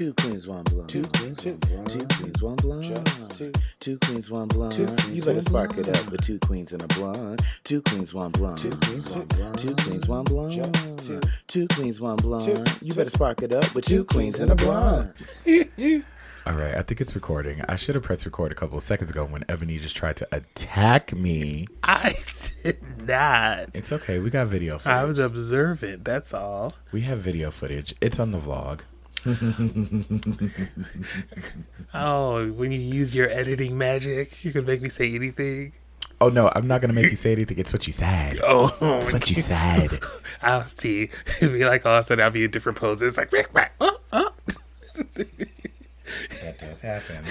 Two queens, one blonde. Two queens, one blonde. Two queens, one blonde. Just two. Two queens, one blonde. You better spark it up with two queens and a blonde. Two queens, one blonde. Two queens, one blonde. Two queens, one blonde. Just two. Two queens, one blonde. You better spark it up with two queens and a blonde. All right, I think it's recording. I should have pressed record a couple of seconds ago when Ebony just tried to attack me. I did not. It's okay. We got video footage. I was observant. That's all. We have video footage. It's on the vlog. Oh, when you use your editing magic, you can make me say anything. Oh, no, I'm not going to make you say anything. It's what you said. Oh, it's what you said. I'll see. It'd be like all of a sudden I'll be in different poses. Like, oh. That does happen.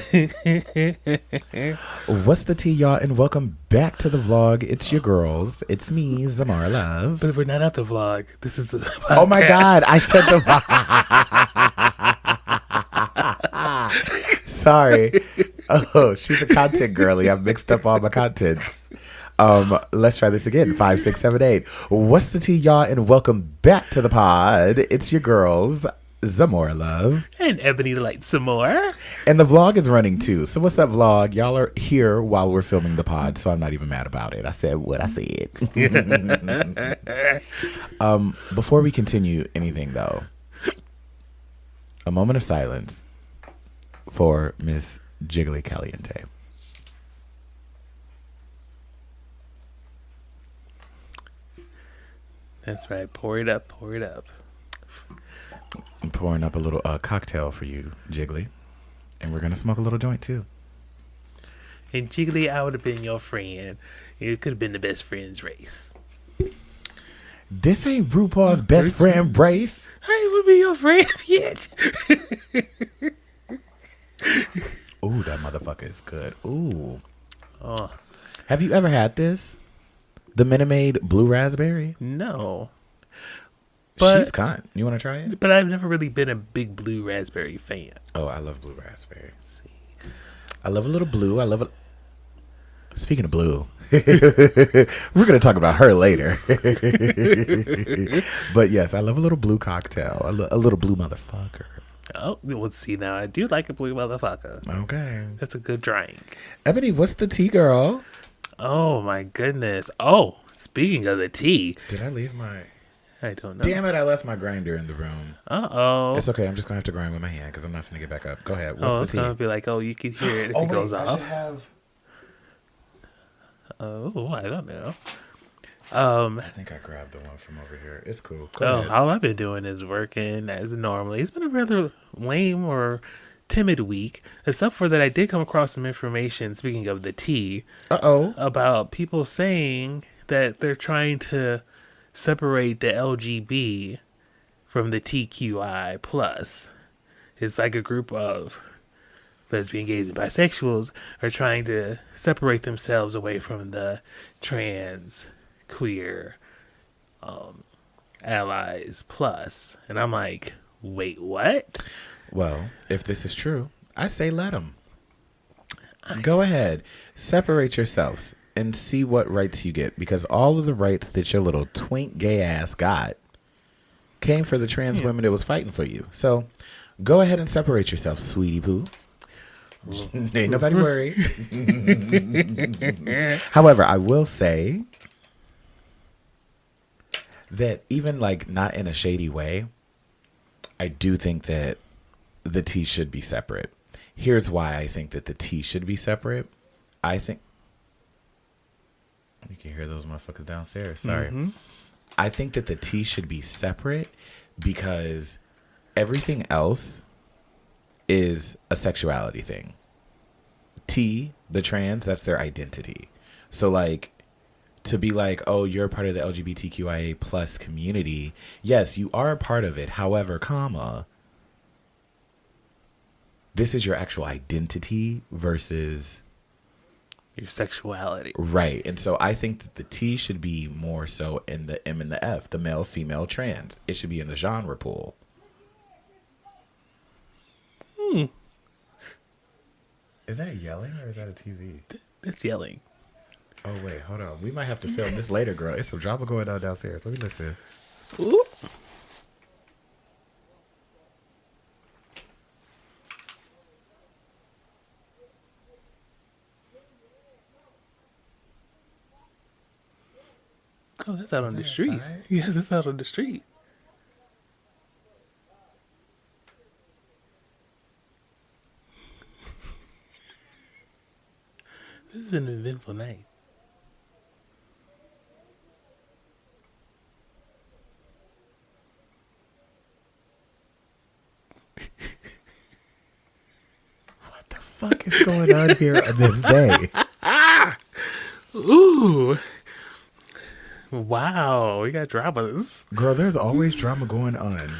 What's the tea, y'all? And welcome back to the vlog. It's your girls. It's me, Zamara Love. But we're not at the vlog. This is the podcast. Oh my God. I said the vlog. Sorry. Oh, she's a content girly. I've mixed up all my content. Let's try this again. 5, 6, 7, 8. What's the tea, y'all? And welcome back to the pod. It's your girls. Zamora Love. And Ebony Light some more. And the vlog is running too. So what's that vlog? Y'all are here while we're filming the pod, so I'm not even mad about it. I said what I said. Before we continue anything though, a moment of silence for Miss Jiggly Caliente. That's right. Pour it up. Pour it up. I'm pouring up a little cocktail for you, Jiggly. And we're going to smoke a little joint, too. And Jiggly, I would have been your friend. It could have been the best friends race. This ain't RuPaul's best friend race. I would be your friend, bitch. Ooh, that motherfucker is good. Ooh. Oh. Have you ever had this? The Minute Maid Blue Raspberry? No. But, she's kind. You want to try it? But I've never really been a big blue raspberry fan. Oh, I love blue raspberry. See, I love a little blue. I love it. Speaking of blue, we're going to talk about her later. But yes, I love a little blue cocktail. A little blue motherfucker. Oh, let's see now. I do like a blue motherfucker. Okay. That's a good drink. Ebony, what's the tea, girl? Oh, my goodness. Oh, speaking of the tea. Did I leave my... I don't know. Damn it, I left my grinder in the room. Uh-oh. It's okay. I'm just going to have to grind with my hand because I'm not going to get back up. Go ahead. What's it's going to be like, oh, you can hear it if it goes off. Oh, I don't know. I think I grabbed the one from over here. It's cool. Go ahead. All I've been doing is working as normally. It's been a rather lame or timid week, except for that I did come across some information, speaking of the tea, about people saying that they're trying to separate the LGB from the TQI plus. It's like a group of lesbian, gays, and bisexuals are trying to separate themselves away from the trans, queer, allies plus. And I'm like, wait, what? Well, if this is true, I say let them. Go ahead. Separate yourselves and see what rights you get, because all of the rights that your little twink gay ass got came for the trans women that was fighting for you. So go ahead and separate yourself, sweetie poo. Ain't nobody worried. However, I will say that even like not in a shady way, I do think that the tea should be separate. Here's why I think that the tea should be separate. I think you can hear those motherfuckers downstairs. Sorry. Mm-hmm. I think that the tea should be separate because everything else is a sexuality thing. T, the trans, that's their identity. So like to be like, oh, you're part of the LGBTQIA plus community. Yes, you are a part of it. However, this is your actual identity versus your sexuality. Right. And so I think that the T should be more so in the M and the F, the male, female, trans. It should be in the genre pool. Is that yelling or is that a TV? That's yelling. Oh, wait, hold on. We might have to film this later, girl. It's some drama going on downstairs. Let me listen. Ooh. Oh, that's out on the street. Outside? Yes, it's out on the street. This has been an eventful night. What the fuck is going on here on this day? Ooh. Wow, we got dramas. Girl, there's always drama going on.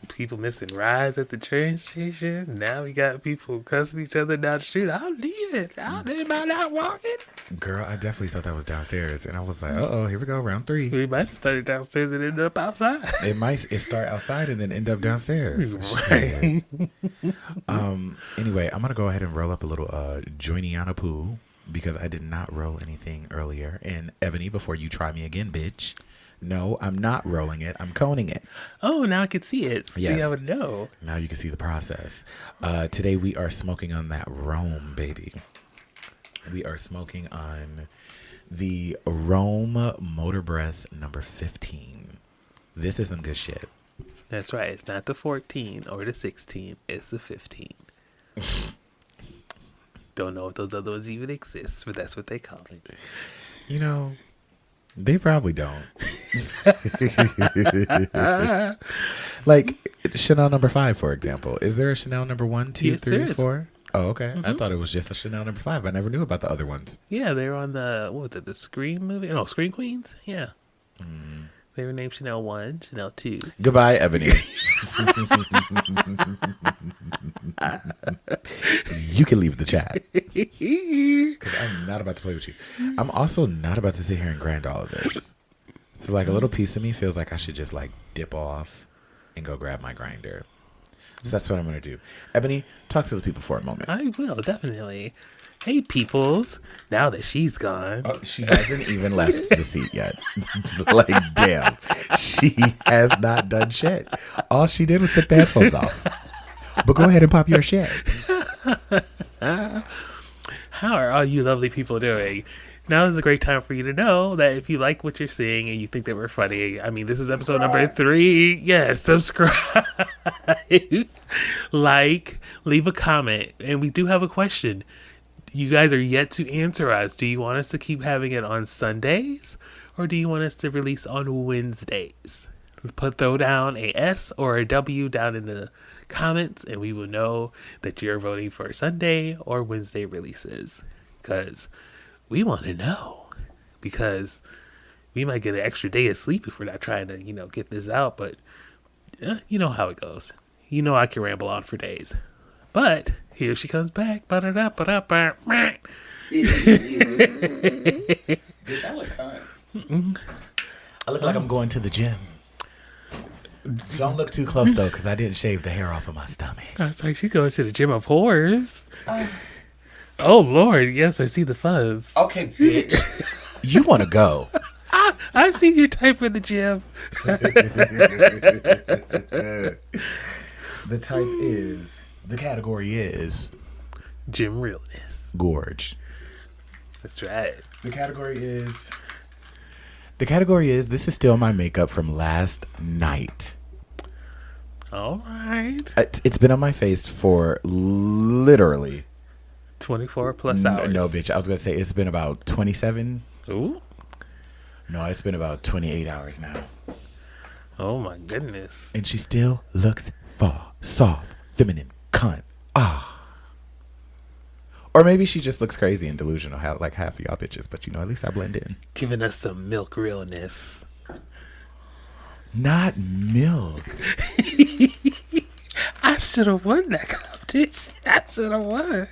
People missing rides at the train station. Now we got people cussing each other down the street. I'll leave it. I'll leave about not walking. Girl, I definitely thought that was downstairs. And I was like, uh-oh, here we go, round 3. We might have started downstairs and ended up outside. It start outside and then end up downstairs. Right. Anyway, I'm going to go ahead and roll up a little Joiniana Poo because I did not roll anything earlier. And Ebony, before you try me again, bitch. No, I'm not rolling it. I'm coning it. Oh, now I can see it. Yes. See, I would know. Now you can see the process. Today we are smoking on that Rome, baby. We are smoking on the Rome Motor Breath number 15. This is some good shit. That's right. It's not the 14 or the 16. It's the 15. Don't know if those other ones even exist, but that's what they call it. You know, they probably don't. Like Chanel number 5, for example. Is there a Chanel number 1, 2, Yes, 3, there is. 4? Oh, okay. Mm-hmm. I thought it was just a Chanel number 5. I never knew about the other ones. Yeah, they were on the, what was it, the Scream movie? No, Scream Queens? Yeah. They were named Chanel 1, Chanel 2. Goodbye, Ebony. You can leave the chat. Because I'm not about to play with you. I'm also not about to sit here and grind all of this. So like a little piece of me feels like I should just like dip off and go grab my grinder. So that's what I'm going to do. Ebony, talk to the people for a moment. I will, definitely. Hey, peoples. Now that she's gone. Oh, she hasn't even left the seat yet. Like, damn. She has not done shit. All she did was took the headphones off. But go ahead and pop your shit. How are all you lovely people doing? Now is a great time for you to know that if you like what you're seeing and you think that we're funny, I mean, this is episode number 3. Yes, subscribe. Like, leave a comment. And we do have a question. You guys are yet to answer us. Do you want us to keep having it on Sundays? Or do you want us to release on Wednesdays? Throw down a S or a W down in the comments and we will know that you're voting for Sunday or Wednesday releases. Because we want to know. Because we might get an extra day of sleep if we're not trying to, get this out. But you know how it goes. You know I can ramble on for days. But here she comes back. Bitch, I look kind. I look like I'm going to the gym. Don't look too close, though, because I didn't shave the hair off of my stomach. I was like, she's going to the gym of whores. Oh, Lord. Yes, I see the fuzz. Okay, bitch. You want to go. I've seen your type in the gym. The type is, the category is gym realness. Gorge. That's right. The category is, this is still my makeup from last night. All right. It's been on my face for literally 24 plus hours. No, bitch. I was going to say it's been about 27. Ooh. No, it's been about 28 hours now. Oh, my goodness. And she still looks soft, feminine, cunt. Or maybe she just looks crazy and delusional, like half of y'all bitches. But, at least I blend in. Giving us some milk realness. Not milk. I should have won that competition. I should have won.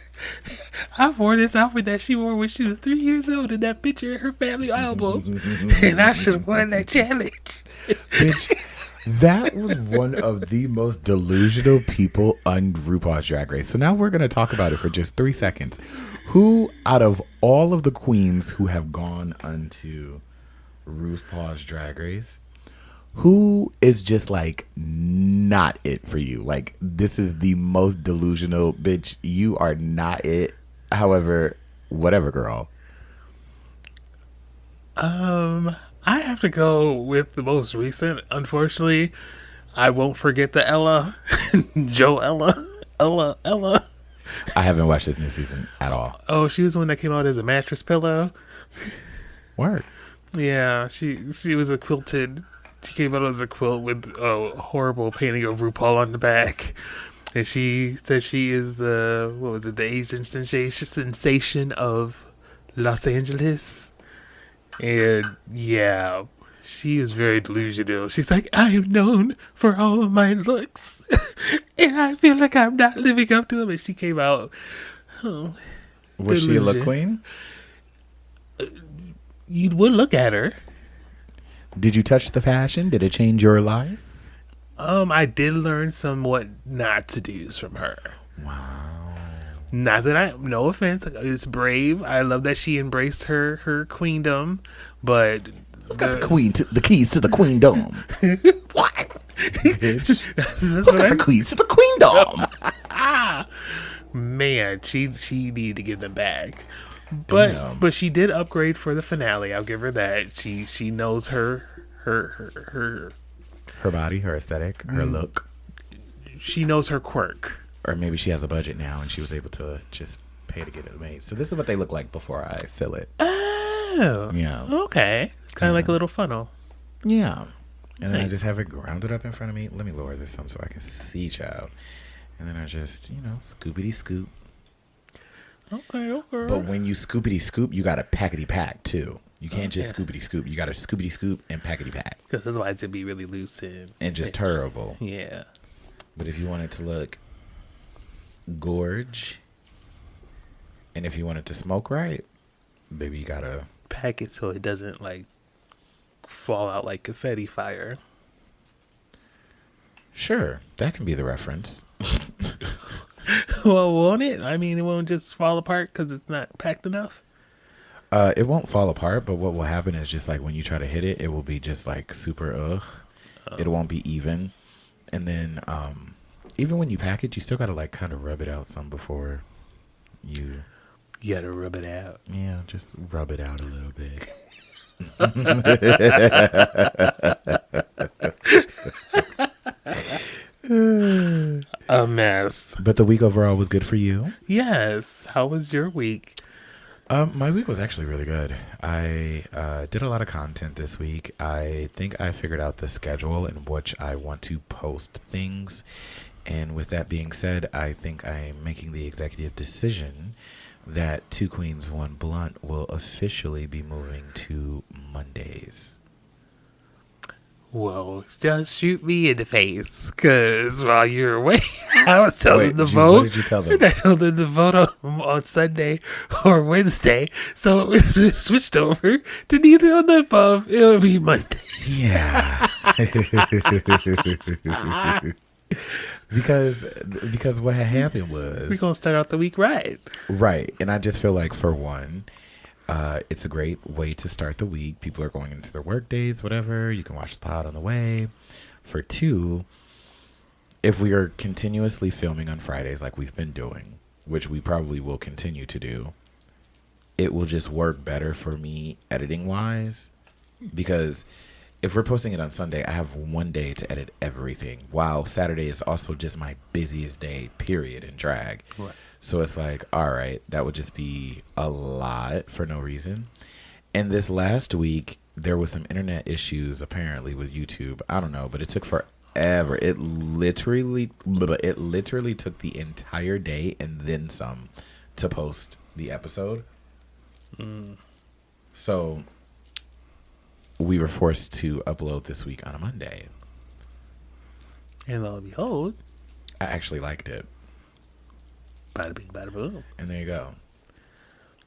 I wore this outfit that she wore when she was 3 years old in that picture of her family album. And I should have won that challenge. Bitch, that was one of the most delusional people on RuPaul's Drag Race. So now we're going to talk about it for just 3 seconds. Who out of all of the queens who have gone onto RuPaul's Drag Race, who is just like not it for you? Like, this is the most delusional, bitch. You are not it. However, whatever, girl. I have to go with the most recent. Unfortunately, I won't forget the Ella, Ella. I haven't watched this new season at all. Oh, she was the one that came out as a mattress pillow. Word. Yeah, she was a quilted. She came out as a quilt with a horrible painting of RuPaul on the back, and she said she is the Asian sensation of Los Angeles, and yeah, she is very delusional. She's like, I am known for all of my looks, and I feel like I'm not living up to them. And she came out. Oh, was she a look queen? You would look at her. Did you touch the fashion? Did it change your life? I did learn somewhat not to do's from her. Wow. Not that no offense, it's brave. I love that she embraced her queendom, but it's got the keys to the queendom. What? Bitch. Who's got the keys to the queendom? Man, she needed to give them back. But she did upgrade for the finale. I'll give her that. She knows her body, her aesthetic, her look. She knows her quirk. Or maybe she has a budget now and she was able to just pay to get it made. So this is what they look like before I fill it. Oh. Yeah. Okay. It's kind of like a little funnel. Yeah. And then nice. I just have it grounded up in front of me. Let me lower this some so I can see, child. And then I just, scoopity scoop. Okay. But when you scoopity scoop, you got to packety pack too. You can't just scoopity scoop. You got to scoopity scoop and packety pack. Because otherwise it'd be really loose and just terrible. Yeah. But if you want it to look gorge, and if you want it to smoke right, baby, you gotta pack it so it doesn't like fall out like confetti fire. Sure, that can be the reference. Well, won't it? I mean, it won't just fall apart because it's not packed enough. It won't fall apart, but what will happen is just like when you try to hit it, it will be just like super It won't be even, and then even when you pack it, you still gotta like kind of rub it out some before you. You gotta rub it out. Yeah, just rub it out a little bit. A mess. But the week overall was good for you? Yes. How was your week? My week was actually really good. I did a lot of content this week. I think I figured out the schedule in which I want to post things. And with that being said, I think I'm making the executive decision that Two Queens, One Blunt will officially be moving to Mondays. Well, just shoot me in the face, because while you were away, I was telling them to vote. What did you tell them? I told them to vote on Sunday or Wednesday, so it was switched over to neither of the above. It'll be Monday. Yeah. Because what had happened was... We're going to start out the week right. Right. And I just feel like, for one... it's a great way to start the week. People are going into their work days, whatever. You can watch the pod on the way. For two, if we are continuously filming on Fridays like we've been doing, which we probably will continue to do, it will just work better for me editing wise. Because if we're posting it on Sunday, I have one day to edit everything, while Saturday is also just my busiest day, period, in drag. Right. So it's like, all right, that would just be a lot for no reason. And this last week, there was some internet issues apparently with YouTube. I don't know, but it took forever. It literally took the entire day and then some to post the episode. So we were forced to upload this week on a Monday. And lo and behold, I actually liked it. Bada bing, bada boom. And there you go.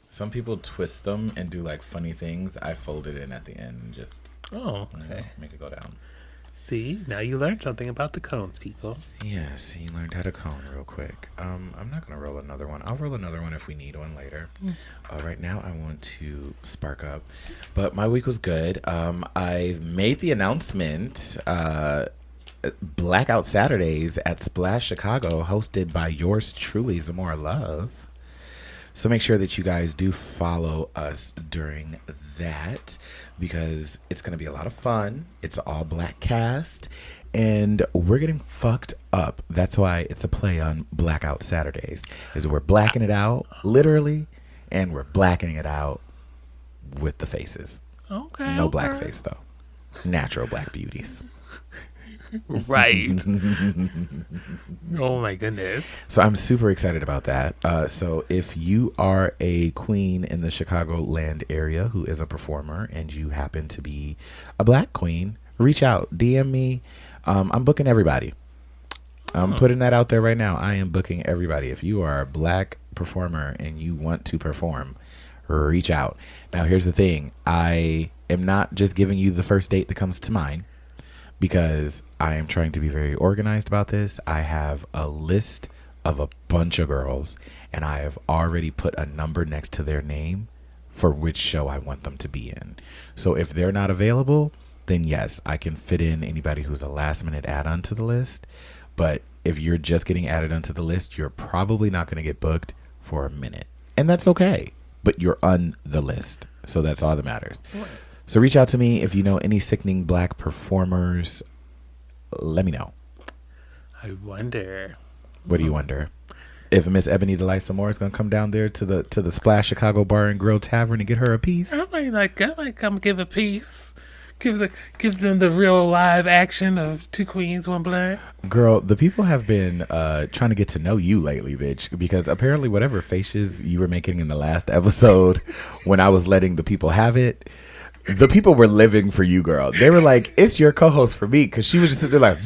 Some people twist them and do like funny things. I fold it in at the end and just make it go down. See, now you learned something about the cones, people. Yeah, see, you learned how to cone real quick. I'm not gonna roll another one. I'll roll another one if we need one later. Right now I want to spark up. But my week was good. I made the announcement. Blackout Saturdays at Splash Chicago, hosted by yours truly, Zamora Love. So make sure that you guys do follow us during that because it's going to be a lot of fun. It's an all black cast and we're getting fucked up. That's why it's a play on Blackout Saturdays. Is we're blacking it out literally and we're blackening it out with the faces. Okay. No blackface though. Natural black beauties. Right. Oh my goodness. So I'm super excited about that. So if you are a queen in the Chicagoland area who is a performer and you happen to be a black queen, reach out, DM me. I'm booking everybody. I'm putting that out there right now. I am booking everybody. If you are a black performer and you want to perform, reach out. Now here's the thing. I am not just giving you the first date that comes to mind, because I am trying to be very organized about this. I have a list of a bunch of girls, and I have already put a number next to their name for which show I want them to be in. So if they're not available, then yes, I can fit in anybody who's a last minute add-on to the list. But if you're just getting added onto the list, you're probably not going to get booked for a minute. And that's okay, but you're on the list. So that's all that matters. Right. So reach out to me if you know any sickening black performers. Let me know. I wonder. What do you wonder? If Miss Ebony Delight Moore is gonna come down there to the Splash Chicago Bar and Grill Tavern and get her a piece. I might come give a piece. Give them the real live action of Two Queens, One Blood. Girl, the people have been trying to get to know you lately, bitch, because apparently whatever faces you were making in the last episode when I was letting the people have it, the people were living for you, girl. They were like, it's your co-host for me, because she was just sitting there like,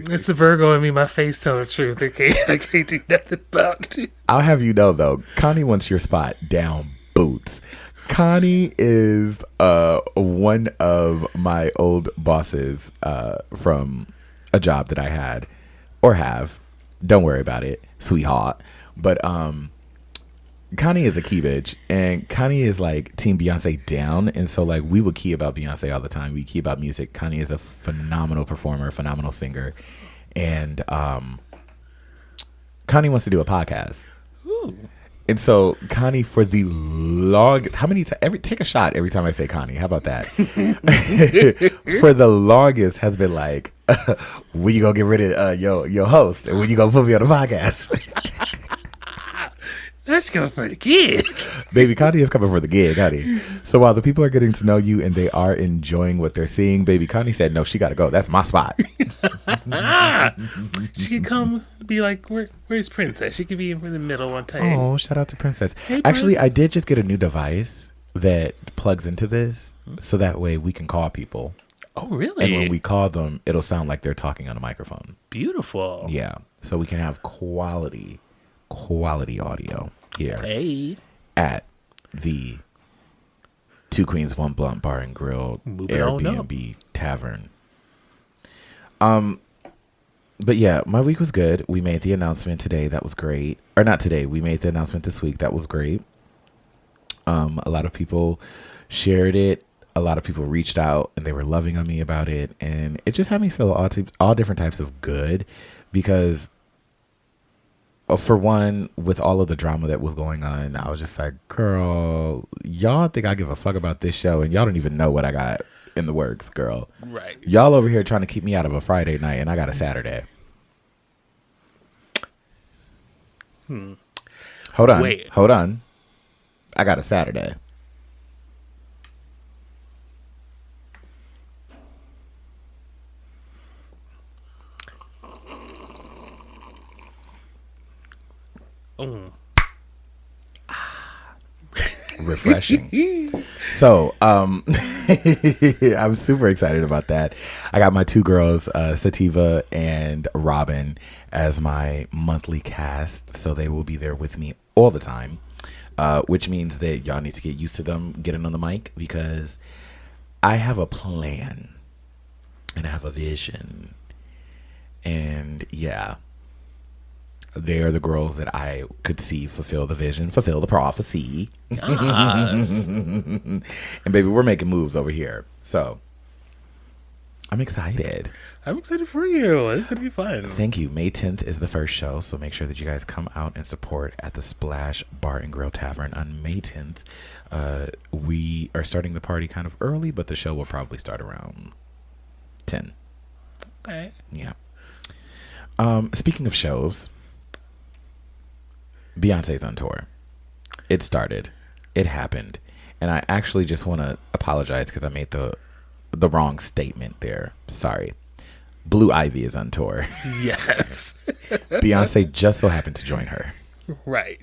It's the Virgo in me. My face tells the truth. I can't do nothing about it. I'll have you know, though, Connie wants your spot down boots. Connie is one of my old bosses from a job that I had or have. Don't worry about it, sweetheart. But Connie is a key bitch, and Connie is like team Beyonce down, and so like we would key about Beyonce all the time. We key about music. Connie is a phenomenal performer, phenomenal singer, and Connie wants to do a podcast. Ooh. And so Connie, for the longest, take a shot every time I say Connie. How about that? For the longest has been like, when you gonna get rid of your host, and when you gonna put me on the podcast? That's coming for the gig. Baby, Connie is coming for the gig, honey. So while the people are getting to know you and they are enjoying what they're seeing, baby, Connie said, no, she got to go. That's my spot. She could come be like, where's Princess? She could be in the middle one time. Oh, shout out to Princess. Hey, actually, Princess. I did just get a new device that plugs into this. So that way we can call people. Oh, really? And when we call them, it'll sound like they're talking on a microphone. Beautiful. Yeah. So we can have quality audio here. Hey. At the Two Queens, One Blunt Bar and Grill Airbnb Tavern. But yeah, my week was good. We made the announcement today. That was great. Or not today. We made the announcement this week. That was great. A lot of people shared it. A lot of people reached out and they were loving on me about it. And it just had me feel all different types of good because for one, with all of the drama that was going on, I was just like, girl, y'all think I give a fuck about this show and y'all don't even know what I got in the works, girl. Right. Y'all over here trying to keep me out of a Friday night and I got a Saturday. Hold on. I got a Saturday. Refreshing. So I'm super excited about that. I got my two girls, Sativa and Robin, as my monthly cast, so they will be there with me all the time, which means that y'all need to get used to them getting on the mic because I have a plan and I have a vision, and yeah, they are the girls that I could see fulfill the vision, fulfill the prophecy. Yes. And baby, we're making moves over here. So I'm excited. I'm excited for you. It's going to be fun. Thank you. May 10th is the first show, so make sure that you guys come out and support at the Splash Bar and Grill Tavern on May 10th. We are starting the party kind of early, but the show will probably start around 10. Okay. Yeah. Speaking of shows, Beyonce's on tour. It started. It happened. And I actually just want to apologize because I made the wrong statement there. Sorry. Blue Ivy is on tour. Yes. Beyonce just so happened to join her. Right.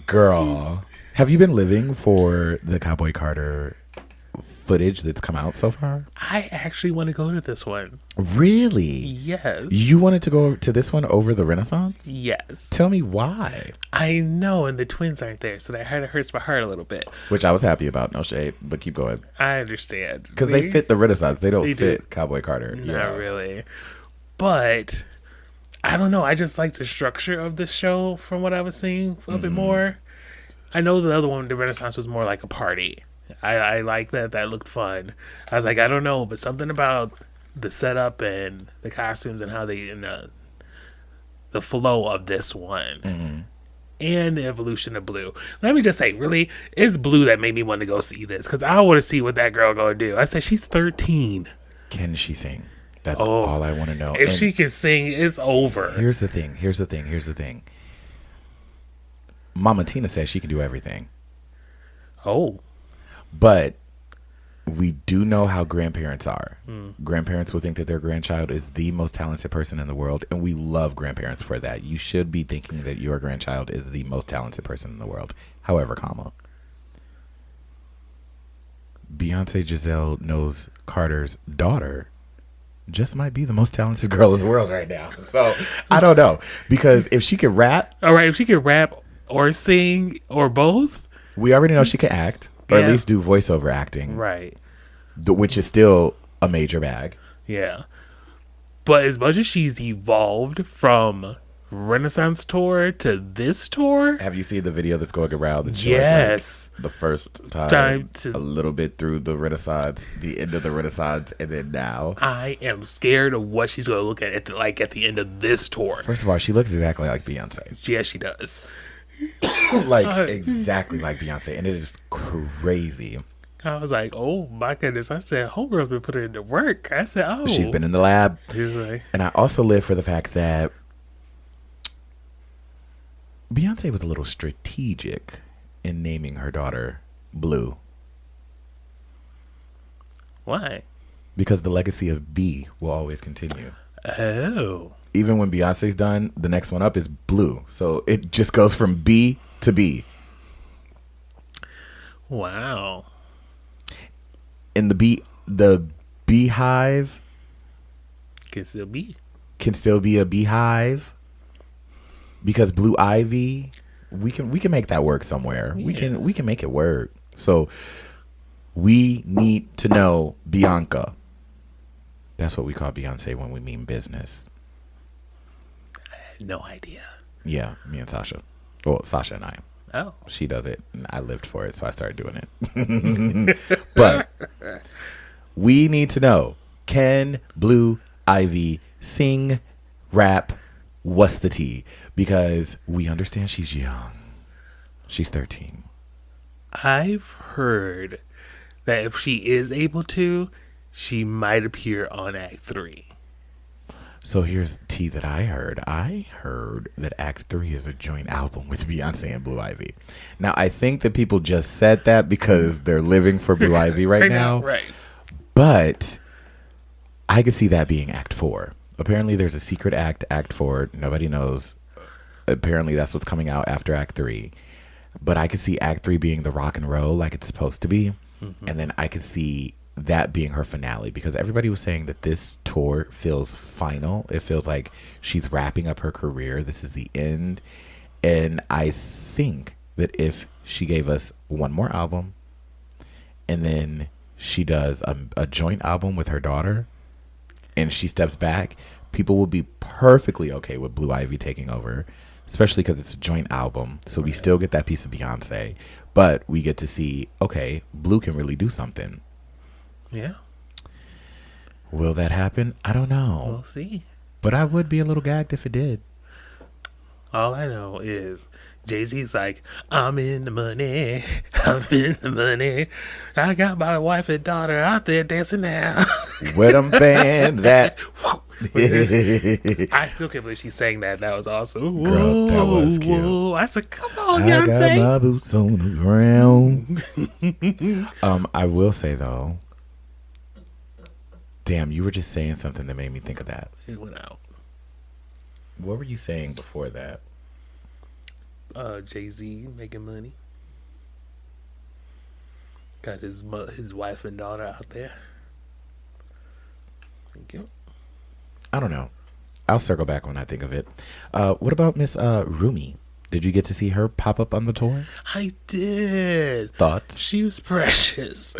Girl, have you been living for the Cowboy Carter footage that's come out so far? I actually want to go to this one. Really? Yes. You wanted to go to this one over the Renaissance? Yes. Tell me why. I know, and the twins aren't there, so that kind of hurts my heart a little bit. Which I was happy about, no shade, but keep going. I understand. Because they fit the Renaissance. They don't fit do. Cowboy Carter. Not really. But, I don't know. I just like the structure of the show from what I was seeing a bit more. I know the other one, the Renaissance, was more like a party. I like that. That looked fun. I was like, I don't know, but something about the setup and the costumes and how they, and the flow of this one and the evolution of Blue. Let me just say, really, it's Blue that made me want to go see this because I want to see what that girl gonna do. I said, she's 13. Can she sing? That's all I want to know. If she can sing, it's over. Here's the thing. Mama Tina says she can do everything. Oh. But we do know how grandparents are. Grandparents will think that their grandchild is the most talented person in the world, and we love grandparents for that. You should be thinking that your grandchild is the most talented person in the world. However, Beyonce Giselle Knowles Carter's daughter just might be the most talented girl in the world right now. So I don't know, because if she could rap, all right, if she could rap or sing or both, we already know she can act. Or at least do voiceover acting. Right. Which is still a major bag. Yeah. But as much as she's evolved from Renaissance tour to this tour. Have you seen the video that's going around? That yes. Like the first time to a little bit through the Renaissance, the end of the Renaissance, and then now. I am scared of what she's going to look at the end of this tour. First of all, she looks exactly like Beyonce. Yes, she does. Like exactly like Beyonce, and it is crazy. I was like, oh my goodness. I said, homegirl's been putting into work. I said, oh, she's been in the lab. Like, and I also live for the fact that Beyonce was a little strategic in naming her daughter Blue. Why? Because the legacy of B will always continue. Oh. Even when Beyonce's done, the next one up is Blue. So it just goes from B to B. Wow. And the beehive can still be a beehive, because Blue Ivy, we can make that work somewhere. Yeah. We can make it work. So we need to know Bianca. That's what we call Beyonce when we mean business. No idea. Yeah, me and Sasha. Well, Sasha and I. Oh. She does it, and I lived for it, so I started doing it. But we need to know, can Blue Ivy sing, rap, what's the tea? Because we understand she's young. She's 13. I've heard that if she is able to, she might appear on Act 3. So here's the tea that I heard. I heard that Act 3 is a joint album with Beyonce and Blue Ivy. Now, I think that people just said that because they're living for Blue Ivy right now. Right. But I could see that being Act 4. Apparently, there's a secret act, Act 4. Nobody knows. Apparently, that's what's coming out after Act 3. But I could see Act 3 being the rock and roll like it's supposed to be. Mm-hmm. And then I could see that being her finale, because everybody was saying that this tour feels final. It feels like she's wrapping up her career. This is the end. And I think that if she gave us one more album and then she does a joint album with her daughter and she steps back, people will be perfectly okay with Blue Ivy taking over, especially because it's a joint album. So we still get that piece of Beyonce, but we get to see, okay, Blue can really do something. Yeah. Will that happen? I don't know. We'll see. But I would be a little gagged if it did. All I know is Jay-Z's like, I'm in the money. I'm in the money. I got my wife and daughter out there dancing now. Where them fans at? I still can't believe she sang that. That was awesome. Whoa, Girl, that was cute. Whoa. I said, come on, I got Beyonce. my boots on the ground. I will say, though, damn, you were just saying something that made me think of that. It went out. What were you saying before that? Jay-Z making money. Got his wife and daughter out there. Thank you. I don't know. I'll circle back when I think of it. What about Miss Rumi? Did you get to see her pop up on the tour? I did. Thoughts? She was precious.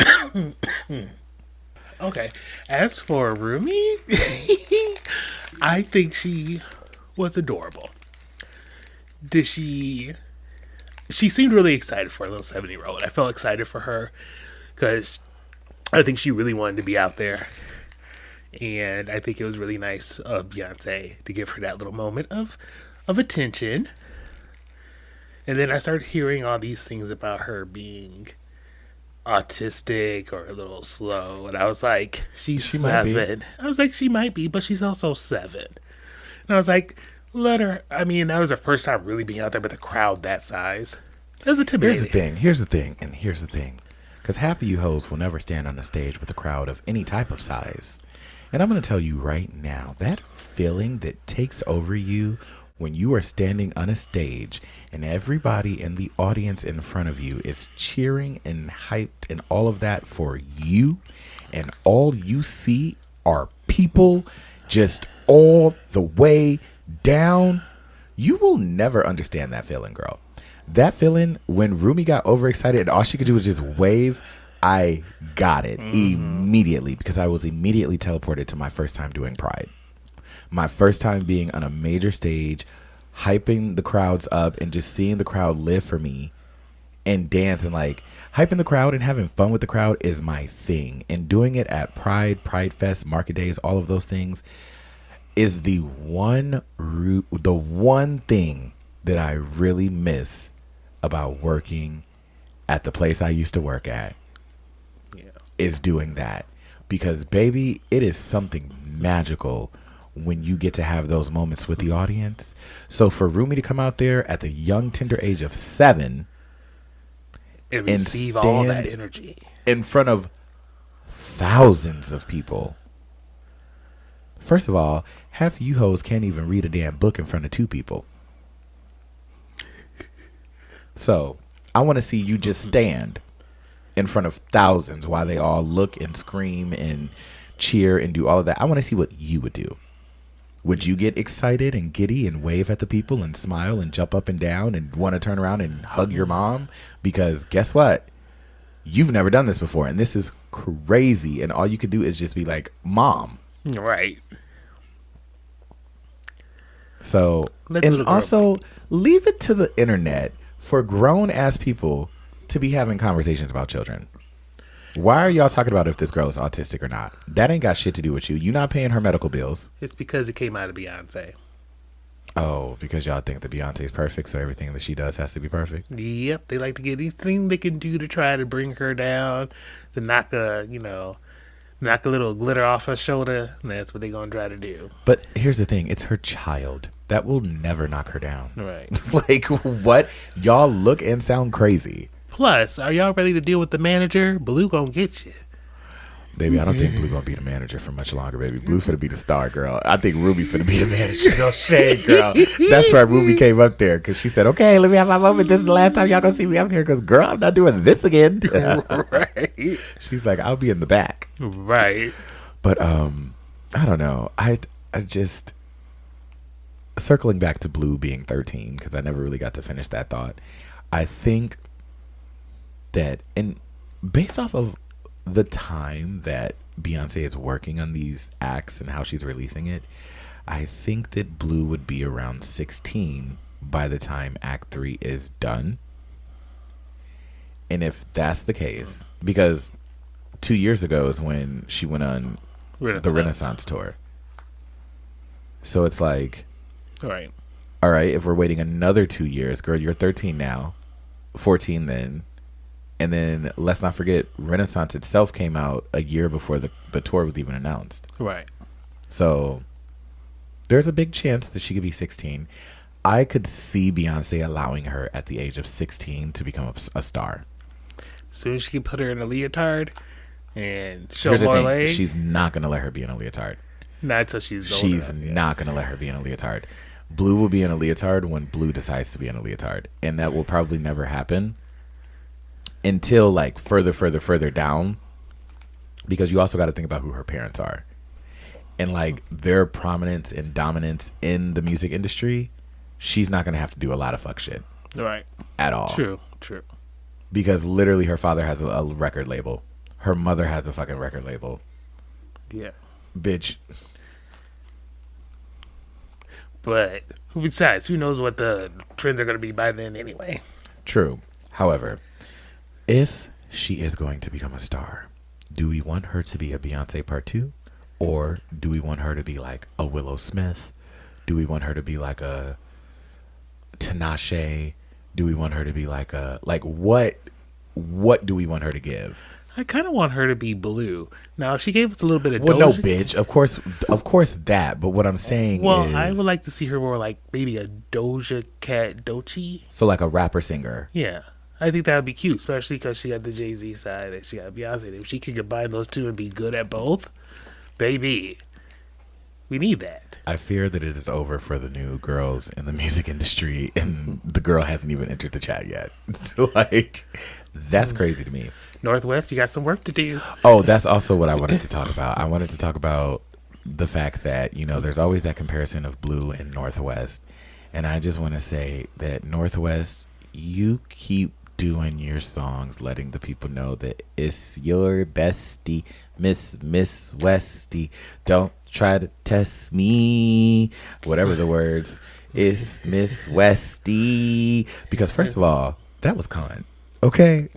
Okay. As for Rumi, I think she was adorable. She seemed really excited for a little 7-year-old. I felt excited for her because I think she really wanted to be out there. And I think it was really nice of Beyonce to give her that little moment of attention. And then I started hearing all these things about her being autistic or a little slow. And I was like, she's 7. I was like, she might be, but she's also 7. And I was like, let her. I mean, that was her first time really being out there with a crowd that size. It was intimidating. Here's the thing. Because half of you hoes will never stand on a stage with a crowd of any type of size. And I'm going to tell you right now, that feeling that takes over you when you are standing on a stage and everybody in the audience in front of you is cheering and hyped and all of that for you, and all you see are people just all the way down, you will never understand that feeling, girl. That feeling when Rumi got overexcited and all she could do was just wave, I got it immediately because I was immediately teleported to my first time doing Pride. My first time being on a major stage, hyping the crowds up and just seeing the crowd live for me and dance, and like hyping the crowd and having fun with the crowd is my thing. And doing it at Pride, Pride Fest, Market Days, all of those things is the one thing that I really miss about working at the place I used to work at. Is doing that, because baby, it is something magical when you get to have those moments with the audience. So for Rumi to come out there at the young tender age of 7 and receive all that energy in front of thousands of people. First of all, half of you hoes can't even read a damn book in front of 2 people. So I want to see you just stand in front of thousands while they all look and scream and cheer and do all of that. I want to see what you would do. Would you get excited and giddy and wave at the people and smile and jump up and down and want to turn around and hug your mom? Because guess what? You've never done this before, and this is crazy. And all you could do is just be like, Mom. Right. So, and also leave it to the internet for grown-ass people to be having conversations about children. Why are y'all talking about if this girl is autistic or not? That ain't got shit to do with you. You're not paying her medical bills. It's because it came out of Beyonce. Oh, because y'all think that Beyonce is perfect, so everything that she does has to be perfect? Yep. They like to get anything they can do to try to bring her down, to knock a little glitter off her shoulder, and that's what they're going to try to do. But here's the thing. It's her child. That will never knock her down. Right. Like, what? Y'all look and sound crazy. Plus, are y'all ready to deal with the manager? Blue gonna get you. Baby, I don't think Blue gonna be the manager for much longer, baby. Blue finna be the star, girl. I think Ruby finna be the manager. No shade, girl. That's why Ruby came up there, because she said, okay, let me have my moment. This is the last time y'all gonna see me up here, because, girl, I'm not doing this again. Right. She's like, I'll be in the back. Right. But, I don't know. I just, circling back to Blue being 13, because I never really got to finish that thought. I think that, and based off of the time that Beyonce is working on these acts and how she's releasing it, I think that Blue would be around 16 by the time Act 3 is done. And if that's the case, because 2 years ago is when she went on the Renaissance tour. So it's like, all right, if we're waiting another 2 years, girl, you're 13 now, 14 then. And then let's not forget, Renaissance itself came out a year before the tour was even announced. Right. So there's a big chance that she could be 16. I could see Beyonce allowing her at the age of 16 to become a star. As soon as she can put her in a leotard and show more legs. She's not going to let her be in a leotard. Not until she's old She's enough, not going to let her be in a leotard. Blue will be in a leotard when Blue decides to be in a leotard. And that will probably never happen until like further down, because you also got to think about who her parents are and like their prominence and dominance in the music industry. She's not gonna have to do a lot of fuck shit, right? At all. True. Because literally, her father has a record label. Her mother has a fucking record label. Yeah, bitch. But besides, who knows what the trends are gonna be by then anyway? True. However, if she is going to become a star, do we want her to be a Beyonce part 2? Or do we want her to be like a Willow Smith? Do we want her to be like a Tinashe? Do we want her to be like a, like what do we want her to give? I kind of want her to be Blue. Now, if she gave us a little bit of Well, Doja... no, bitch. Of course that. But what I'm saying is... Well, I would like to see her more like maybe a Doja Cat Doechii. So like a rapper singer. Yeah. I think that would be cute, especially because she got the Jay-Z side and she got Beyonce. If she could combine those two and be good at both, baby, we need that. I fear that it is over for the new girls in the music industry, and the girl hasn't even entered the chat yet. Like, that's crazy to me. Northwest, you got some work to do. Oh, that's also what I wanted to talk about. I wanted to talk about the fact that, you know, there's always that comparison of Blue and Northwest. And I just want to say that Northwest, you keep doing your songs, letting the people know that it's your bestie, Miss Westy. Don't try to test me. Whatever the words. It's Miss Westy. Because first of all, that was cunt. Okay?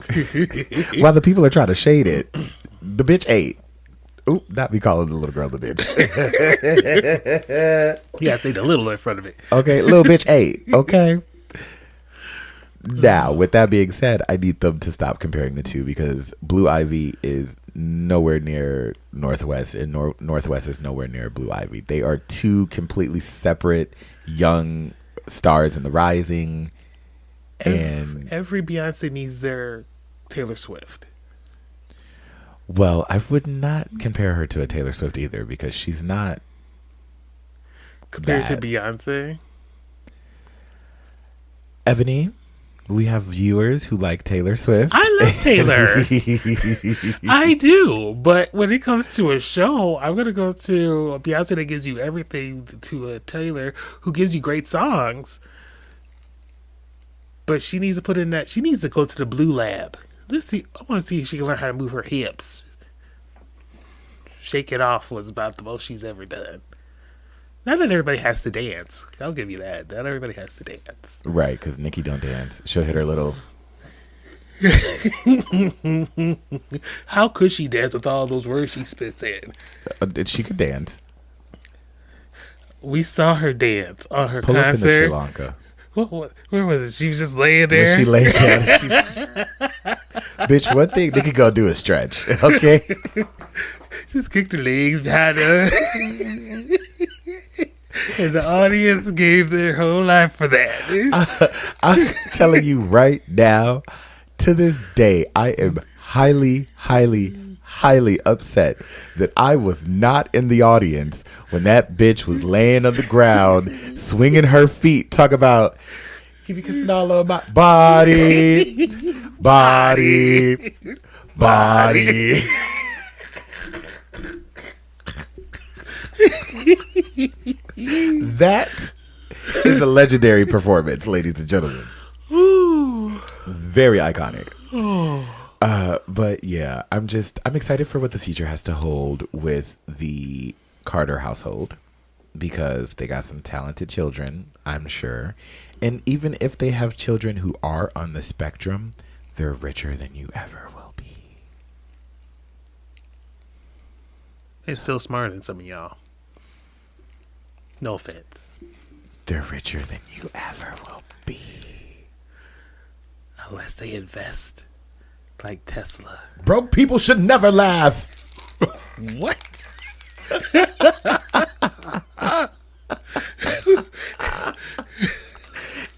While the people are trying to shade it, the bitch ate. Oop, not be calling the little girl the bitch. You gotta say the little in front of it. Okay, little bitch ate. Okay? Now, with that being said, I need them to stop comparing the two, because Blue Ivy is nowhere near Northwest, and Northwest is nowhere near Blue Ivy. They are two completely separate young stars in the rising. And every Beyonce needs their Taylor Swift. Well, I would not compare her to a Taylor Swift either, because she's not compared to Beyonce. Ebony, we have viewers who like Taylor Swift. I love Taylor. I do. But when it comes to a show, I'm going to go to a Beyonce that gives you everything, to a Taylor who gives you great songs. But she needs to put in that. She needs to go to the Blue Lab. Let's see. I want to see if she can learn how to move her hips. Shake It Off was about the most she's ever done. Not that everybody has to dance. I'll give you that. Not everybody has to dance. Right, because Nicki don't dance. She'll hit her little... How could she dance with all those words she spits in? She could dance. We saw her dance on her Pull concert. up in the Sri Lanka. Where was it? She was just laying there. When she laid down. Bitch, one thing Nicki gonna do is stretch. Okay? Just kicked her legs behind her. And the audience gave their whole life for that. I'm telling you right now, to this day, I am highly, highly, highly upset that I was not in the audience when that bitch was laying on the ground, swinging her feet, talk about, he be kissing all of my body, body, body. That is a legendary performance, ladies and gentlemen. Very iconic. But yeah, I'm excited for what the future has to hold with the Carter household, because they got some talented children, I'm sure. And even if they have children who are on the spectrum, they're richer than you ever will be. It's still smarter than some of y'all. No offense. They're richer than you ever will be. Unless they invest like Tesla. Broke people should never laugh. What?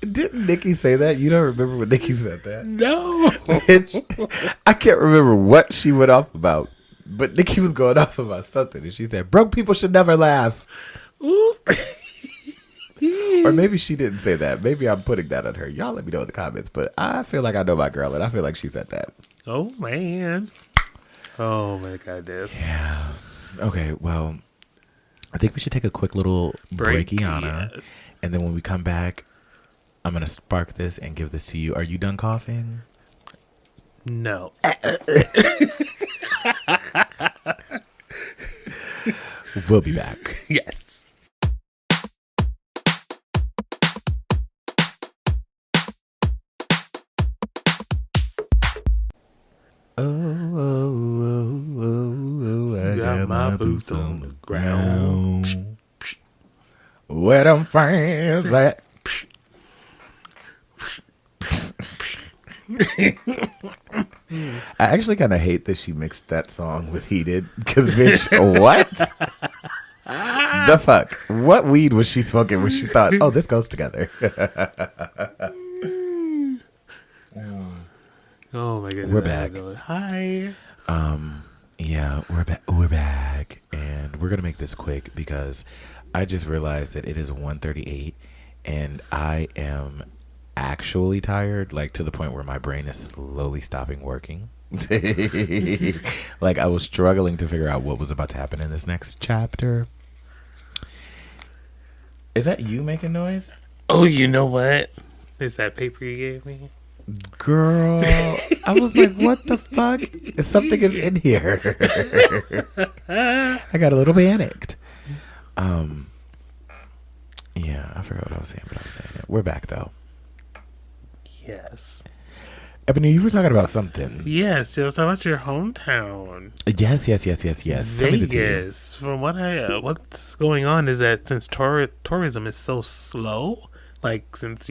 Didn't Nikki say that? You don't remember when Nikki said that? No. Bitch, I can't remember what she went off about, but Nikki was going off about something, and she said, broke people should never laugh. Or maybe she didn't say that. Maybe I'm putting that on her. Y'all let me know in the comments, but I feel like I know my girl, and I feel like she said that. Oh, man. Oh, my goodness. Yeah. Okay, well, I think we should take a quick little breakiana. Yes. And then when we come back, I'm going to spark this and give this to you. Are you done coughing? No. We'll be back. Yes. I got my boots on the ground. Where them friends at? I actually kind of hate that she mixed that song with Heated. Because, bitch, what? The fuck? What weed was she smoking when she thought, oh, this goes together? Oh my goodness. We're back. Hi. Yeah, we're back. And we're going to make this quick because I just realized that it is 1:38 and I am actually tired, like to the point where my brain is slowly stopping working. Like I was struggling to figure out what was about to happen in this next chapter. Is that you making noise? Oh, you know what? Is that paper you gave me? Girl, I was like, what the fuck? Something is in here. I got a little panicked. Yeah, I forgot what I was saying, but I was saying it. We're back though. Yes. Ebony, you were talking about something. Yes, it was about your hometown. Yes. Tell me the tea. Vegas. From what what's going on is that since tourism is so slow, like since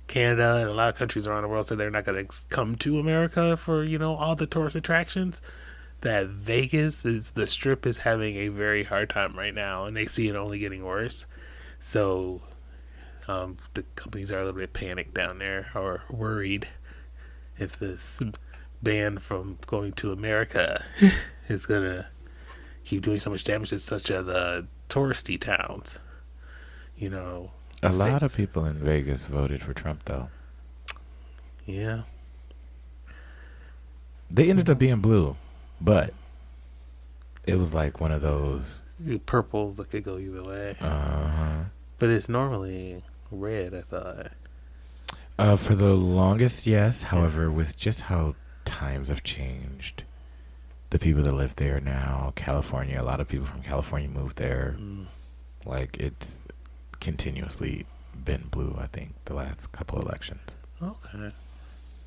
Canada and a lot of countries around the world said they're not going to come to America for all the tourist attractions, that the Strip is having a very hard time right now, and they see it only getting worse. So the companies are a little bit panicked down there, or worried if this ban from going to America is gonna keep doing so much damage to such the touristy towns. A lot of people in Vegas voted for Trump, though. Yeah. They ended up being blue, but it was like one of those purples that could go either way. But it's normally red, I thought. For the longest, yes. However, with just how times have changed, the people that live there now, California, a lot of people from California moved there. Like, it's continuously been blue, I think, the last couple elections. Okay.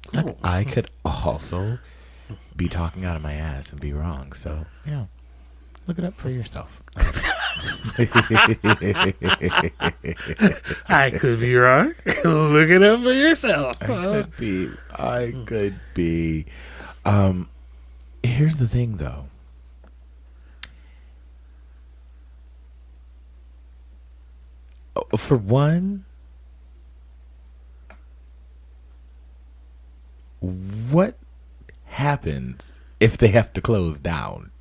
Cool. I could also be talking out of my ass and be wrong. So, yeah. Look it up for yourself. I could be wrong. Look it up for yourself. I could be. Here's the thing, though. For one, what happens if they have to close down?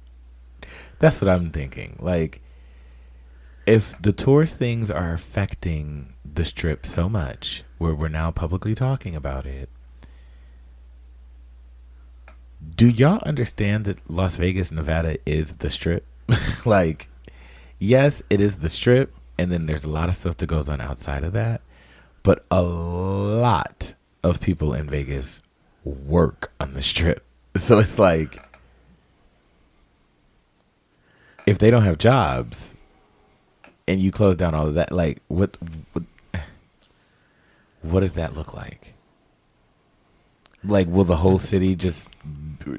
That's what I'm thinking. Like, if the tourist things are affecting the Strip so much, where we're now publicly talking about it, do y'all understand that Las Vegas, Nevada is the Strip? Like, yes, it is the Strip, and then there's a lot of stuff that goes on outside of that, but a lot of people in Vegas work on the Strip. So it's like, if they don't have jobs and you close down all of that, like, what does that look like? Like, will the whole city just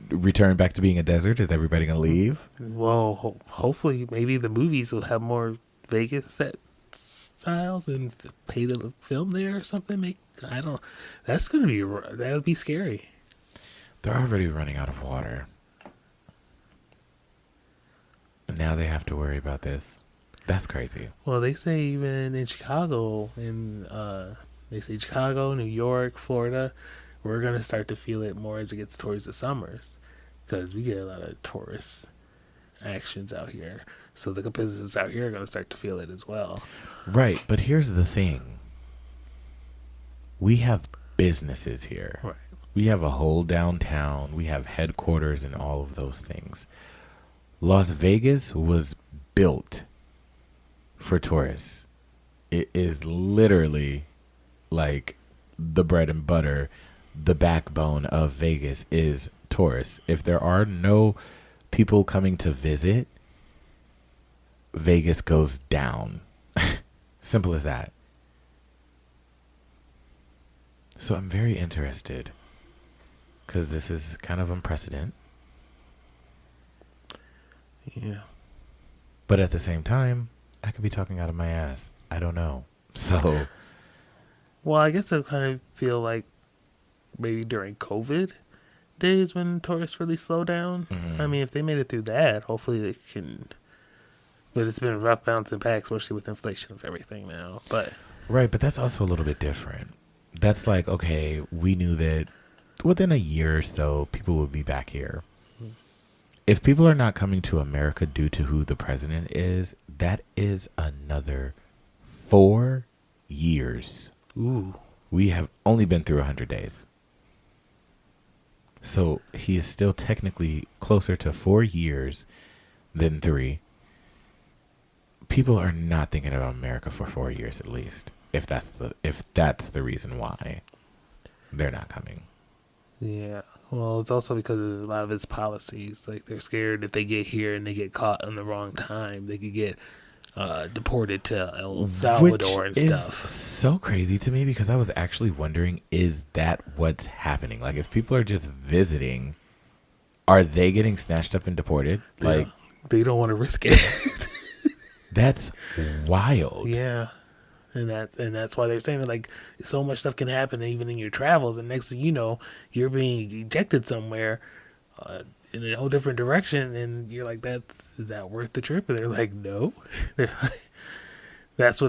return back to being a desert? Is everybody gonna leave? Well, hopefully, maybe the movies will have more Vegas set styles and pay to film there or something. I don't. That would be scary. They're already running out of water. And now they have to worry about this. That's crazy. Well, they say even in Chicago, they say Chicago, New York, Florida, we're gonna start to feel it more as it gets towards the summers, because we get a lot of tourist actions out here. So the businesses out here are gonna start to feel it as well. Right, but here's the thing. We have businesses here. Right. We have a whole downtown. We have headquarters and all of those things. Las Vegas was built for tourists. It is literally like the bread and butter. The backbone of Vegas is tourists. If there are no people coming to visit, Vegas goes down. Simple as that. So I'm very interested, because this is kind of unprecedented. Yeah. But at the same time, I could be talking out of my ass. I don't know. So. Well, I guess I kind of feel like maybe during COVID days when tourists really slow down. Mm-hmm. I mean, if they made it through that, hopefully they can. But it's been a rough bouncing back, especially with inflation of everything now. But right, but that's also a little bit different. That's like, okay, we knew that within a year or so, people will be back here. If people are not coming to America due to who the president is, that is another 4 years. Ooh. We have only been through 100 days. So he is still technically closer to 4 years than 3. People are not thinking about America for 4 years at least. If that's the reason why they're not coming. Yeah. Well, it's also because of a lot of its policies. Like, they're scared if they get here and they get caught in the wrong time, they could get deported to El Salvador and stuff. So crazy to me, because I was actually wondering, is that what's happening? Like, if people are just visiting, are they getting snatched up and deported? Like, they don't want to risk it. That's wild. Yeah. And that's why they're saying that, like, so much stuff can happen even in your travels, and next thing you know, you're being ejected somewhere in a whole different direction, and you're like, is that worth the trip? And they're like, no. They're like, that's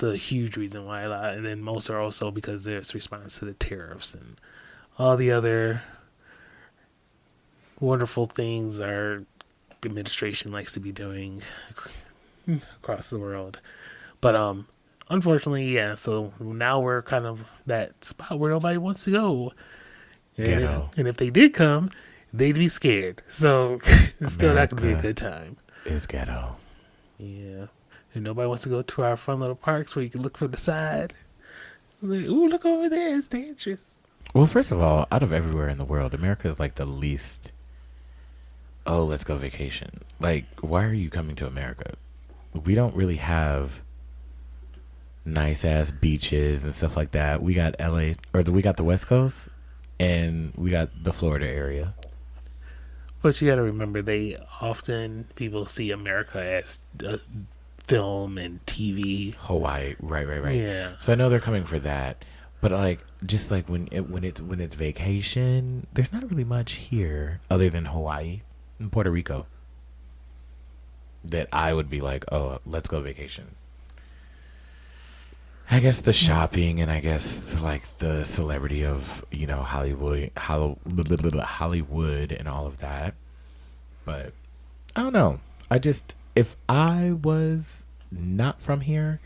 a huge reason why a lot. And then most are also because there's response to the tariffs and all the other wonderful things our administration likes to be doing across the world. But unfortunately, yeah, so now we're kind of that spot where nobody wants to go. And if they did come, they'd be scared. So it's still not going to be a good time. It's ghetto. Yeah. And nobody wants to go to our fun little parks where you can look from the side. Like, ooh, look over there. It's dangerous. Well, first of all, out of everywhere in the world, America is like the least, let's go vacation. Like, why are you coming to America? We don't really have nice ass beaches and stuff like that. We got LA, or we got the West Coast, and we got the Florida area. But you got to remember, people see America as film and TV. Hawaii, right. Yeah. So I know they're coming for that, but like, just like when it's vacation, there's not really much here other than Hawaii and Puerto Rico that I would be like, oh, let's go vacation. I guess the shopping, and I guess like the celebrity of, Hollywood and all of that. But I don't know. If I was not from here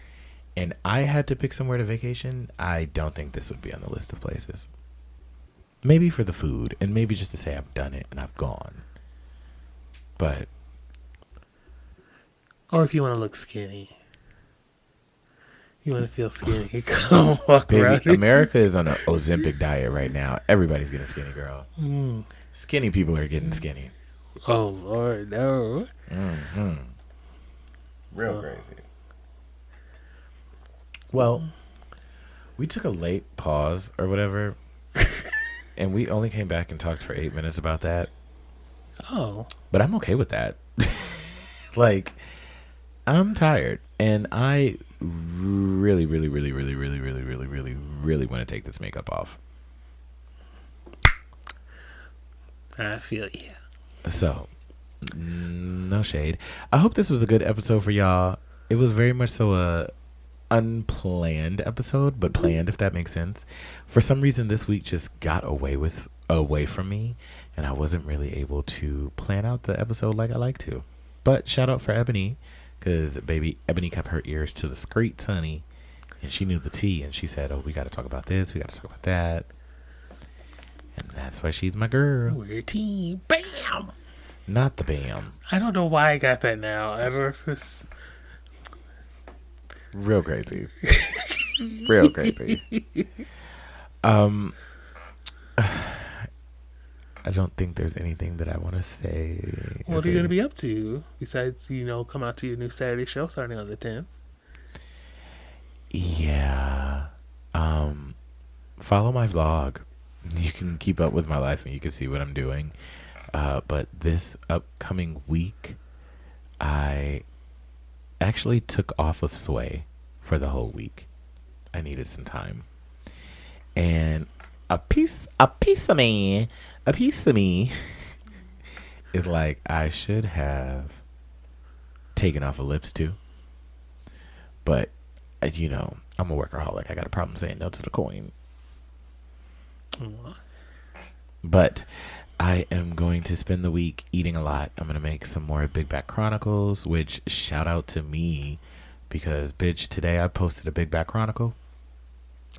and I had to pick somewhere to vacation, I don't think this would be on the list of places. Maybe for the food, and maybe just to say I've done it and I've gone. But. Or if you want to look skinny. You want to feel skinny, come walk around. America is on an Ozempic diet right now. Everybody's getting skinny, girl. Mm. Skinny people are getting skinny. Oh, Lord, no. Mm-hmm. Real crazy. Well, we took a late pause or whatever And we only came back and talked for 8 minutes about that. Oh. But I'm okay with that. Like, I'm tired. And I really, really, really, really, really, really, really, really, really want to take this makeup off. I feel you. So, no shade. I hope this was a good episode for y'all. It was very much so a unplanned episode, but planned, if that makes sense. For some reason, this week just got away from me, and I wasn't really able to plan out the episode like I like to. But shout out for Ebony, because baby Ebony kept her ears to the streets, honey, and she knew the tea, and she said, "Oh, we got to talk about this, we got to talk about that," and that's why she's my girl. We're team bam. Not the bam. I don't know why I got that now. I don't know if this. Real crazy. Real crazy. I don't think there's anything that I want to say. What are you going to be up to besides, come out to your new Saturday show starting on the 10th? Yeah. Follow my vlog. You can keep up with my life and you can see what I'm doing. But this upcoming week, I actually took off of Sway for the whole week. I needed some time. And a piece of me is like, I should have taken off of lips too. But, as you know, I'm a workaholic. I got a problem saying no to the coin. But I am going to spend the week eating a lot. I'm going to make some more Big Back Chronicles, which shout out to me because, bitch, today I posted a Big Back Chronicle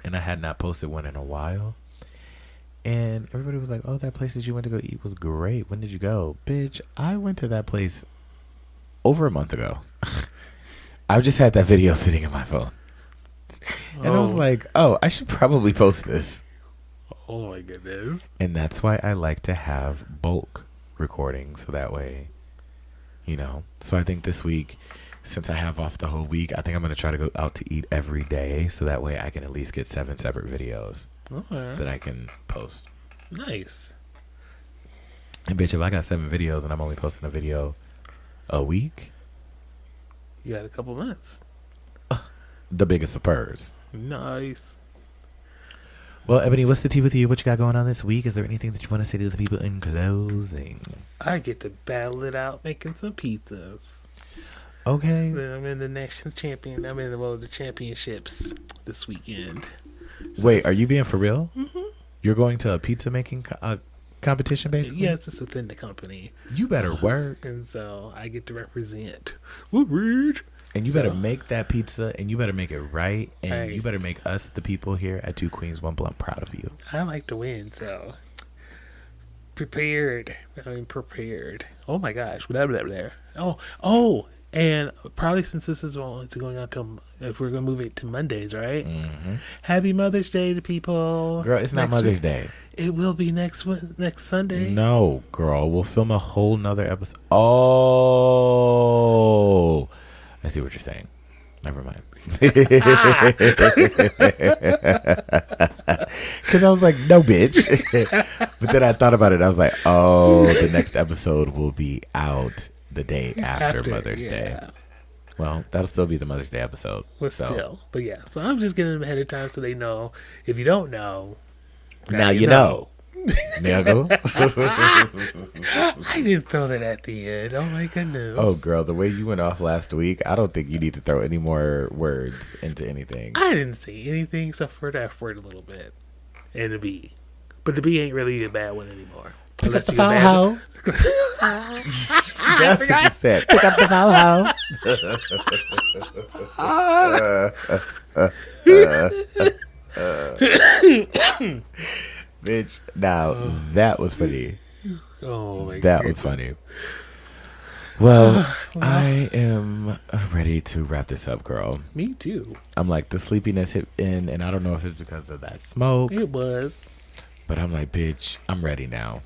and I had not posted one in a while. And everybody was like, oh, that place that you went to go eat was great. When did you go? Bitch, I went to that place over a month ago. I've just had that video sitting in my phone. And I was like, oh, I should probably post this. Oh my goodness. And that's why I like to have bulk recordings, so that way, So I think this week, since I have off the whole week, I think I'm going to try to go out to eat every day, so that way I can at least get 7 separate videos that I can post. Nice. And bitch, if I got 7 videos and I'm only posting a video a week, you got a couple months. The biggest of purrs. Nice. Well, Ebony, what's the tea with you? What you got going on this week? Is there anything that you want to say to the people in closing? I get to battle it out making some pizzas. Okay. I'm in the national champion. I'm in the championships this weekend. So wait, are you being for real? Mm-hmm. You're going to a pizza making competition, basically? Yes, it's within the company. You better work. And so I get to represent. Weird. And you better make that pizza, and you better make it right, and you better make us, the people here at Two Queens, One Blunt, proud of you. I like to win, so prepared. Oh my gosh, blah blah blah. Oh, and probably since this is going out till, if we're gonna move it to Mondays, right? Mm-hmm. Happy Mother's Day to people. Girl, it's not Mother's Day. It will be next Sunday. No, girl, we'll film a whole nother episode. Oh. I see what you're saying. Never mind. Because I was like, no, bitch. But then I thought about it. I was like, oh, the next episode will be out the day after Mother's Day. Well, that'll still be the Mother's Day episode. But so I'm just getting them ahead of time so they know. If you don't know, now you know. Nigga. I didn't throw that at the end. Oh my goodness. Oh girl, the way you went off last week, I don't think you need to throw any more words into anything. I didn't say anything except for the F word a little bit. And the B. But the B ain't really a bad one anymore. Pick up the phone, hoe. That's what you said. Pick up the phone, hoe. Bitch, now that was funny. Oh my god. That was funny. Well, I am ready to wrap this up, girl. Me too. I'm like, the sleepiness hit in, and I don't know if it's because of that smoke. It was. But I'm like, bitch, I'm ready now.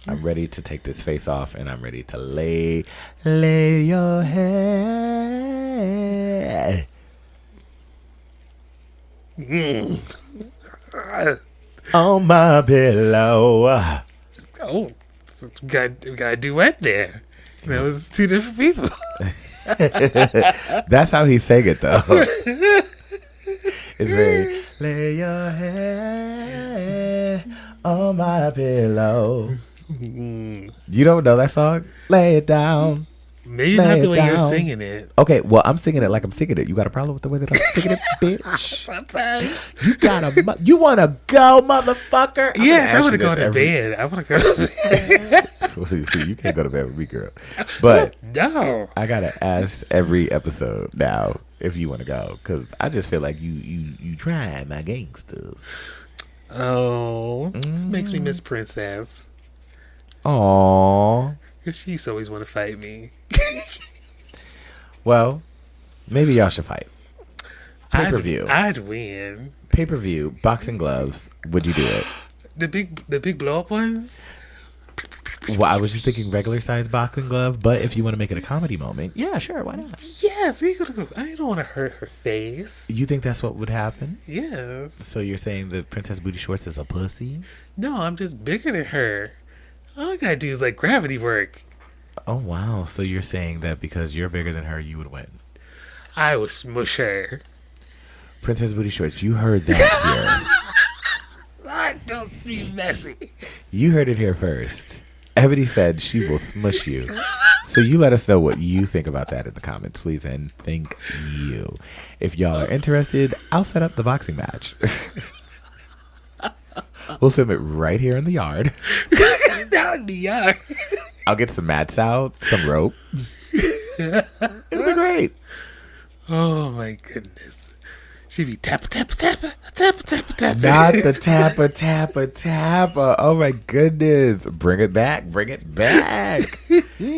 I'm ready to take this face off, and I'm ready to lay your head. on my pillow. Oh, got a duet there. That was two different people. That's how he sang it, though. It's very, lay your head on my pillow. You don't know that song? Lay it down. Maybe not the way you're singing it. Okay, well, I'm singing it like I'm singing it. You got a problem with the way that I'm singing it, bitch? Sometimes. You want to go, motherfucker? Yes, I want to go to bed. I want to go to bed. You can't go to bed with me, girl. But no. I got to ask every episode now if you want to go. Because I just feel like you try my gangsters. Oh, makes me miss Princess. Aww. Because she's always want to fight me. Well, maybe y'all should fight. Pay-per-view. I'd win. Pay-per-view, boxing gloves. Would you do it? The big blow-up ones? Well, I was just thinking regular size boxing glove, but if you want to make it a comedy moment, yeah, sure, why not? Yes, I don't want to hurt her face. You think that's what would happen? Yes. So you're saying that Princess Booty Shorts is a pussy? No, I'm just bigger than her. All I gotta do is like gravity work. Oh, wow. So you're saying that because you're bigger than her, you would win? I would smush her. Princess Booty Shorts, you heard that here. Don't be messy. You heard it here first. Ebony said she will smush you. So you let us know what you think about that in the comments, please, and thank you. If y'all are interested, I'll set up the boxing match. We'll film it right here in the yard. Not in the yard. I'll get some mats out, some rope. It'll be great. Oh my goodness. She'd be tappa tappa tappa tappa tappa tappa. Not the tappa tappa tappa. Oh my goodness. Bring it back. Bring it back.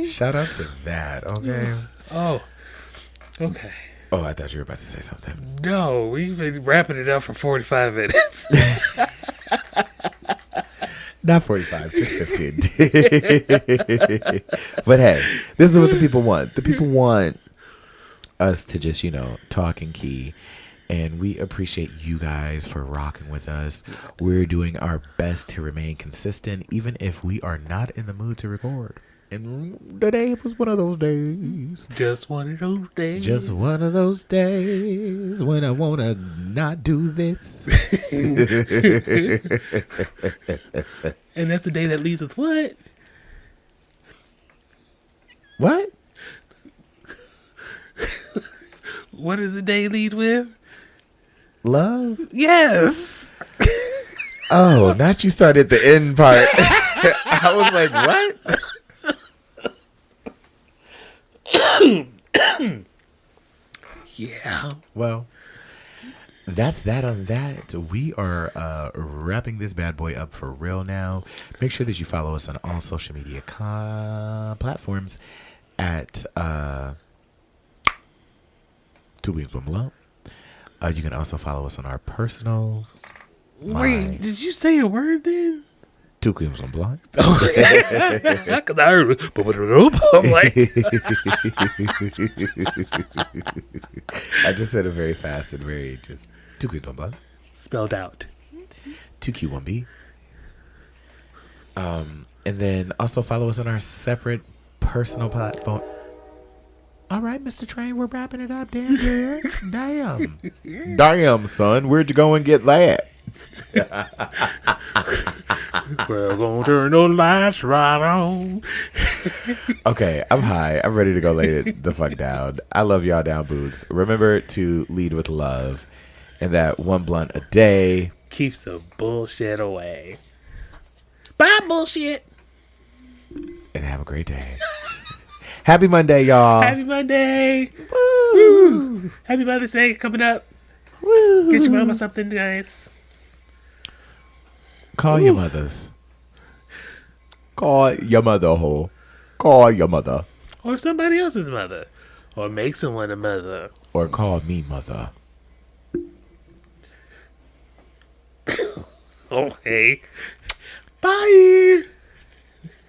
Shout out to that. Okay. Oh. Okay. Oh, I thought you were about to say something. No, we've been wrapping it up for 45 minutes. Not 45, just 15. But hey, this is what the people want. The people want us to just, talk and key. And we appreciate you guys for rocking with us. We're doing our best to remain consistent, even if we are not in the mood to record. And today was one of those days. Just one of those days. Just one of those days when I want to not do this. And that's the day that leads with what? What? What does the day lead with? Love? Yes. Oh, not you started the end part. I was like, what? Yeah. Well, that's that on that. We are wrapping this bad boy up for real now. Make sure that you follow us on all social media platforms at Two Queens One Blunt. You can also follow us on our personal. Wait, did you say a word then? Two Queens One Blunt. Because I heard, I'm like, I just said it very fast and very just Two Queens One Blunt. Spelled out. 2Q1B. And then also follow us on our separate personal platform. All right, Mr. Train, we're wrapping it up. Damn, dude. Damn. Damn, son. Where'd you go and get that? We're going to turn those lights right on. Okay, I'm high. I'm ready to go lay it the fuck down. I love y'all down, boots. Remember to lead with love. And that one blunt a day keeps the bullshit away. Bye, bullshit. And have a great day. Happy Monday, y'all. Happy Monday. Woo. Happy Mother's Day coming up. Woo. Get your mama something nice. Call your mothers. Call your mother, ho. Call your mother. Or somebody else's mother. Or make someone a mother. Or call me mother. Okay. Bye.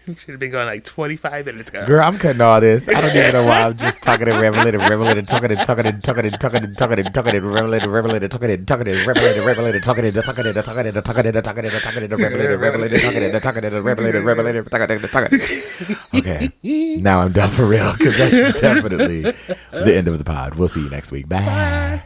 You should have been going like 25 minutes ago. Girl, I'm cutting all this. I don't even know why I'm just talking and rambling and rambling and talking and talking and talking and talking and talking and talking and rambling and rambling and talking and talking and rambling and rambling and talking and talking and talking and talking and talking and talking and rambling and rambling and talking and talking and rambling and rambling and talking and talking. Okay, now I'm done for real because that's definitely the end of the pod. We'll see you next week. Bye.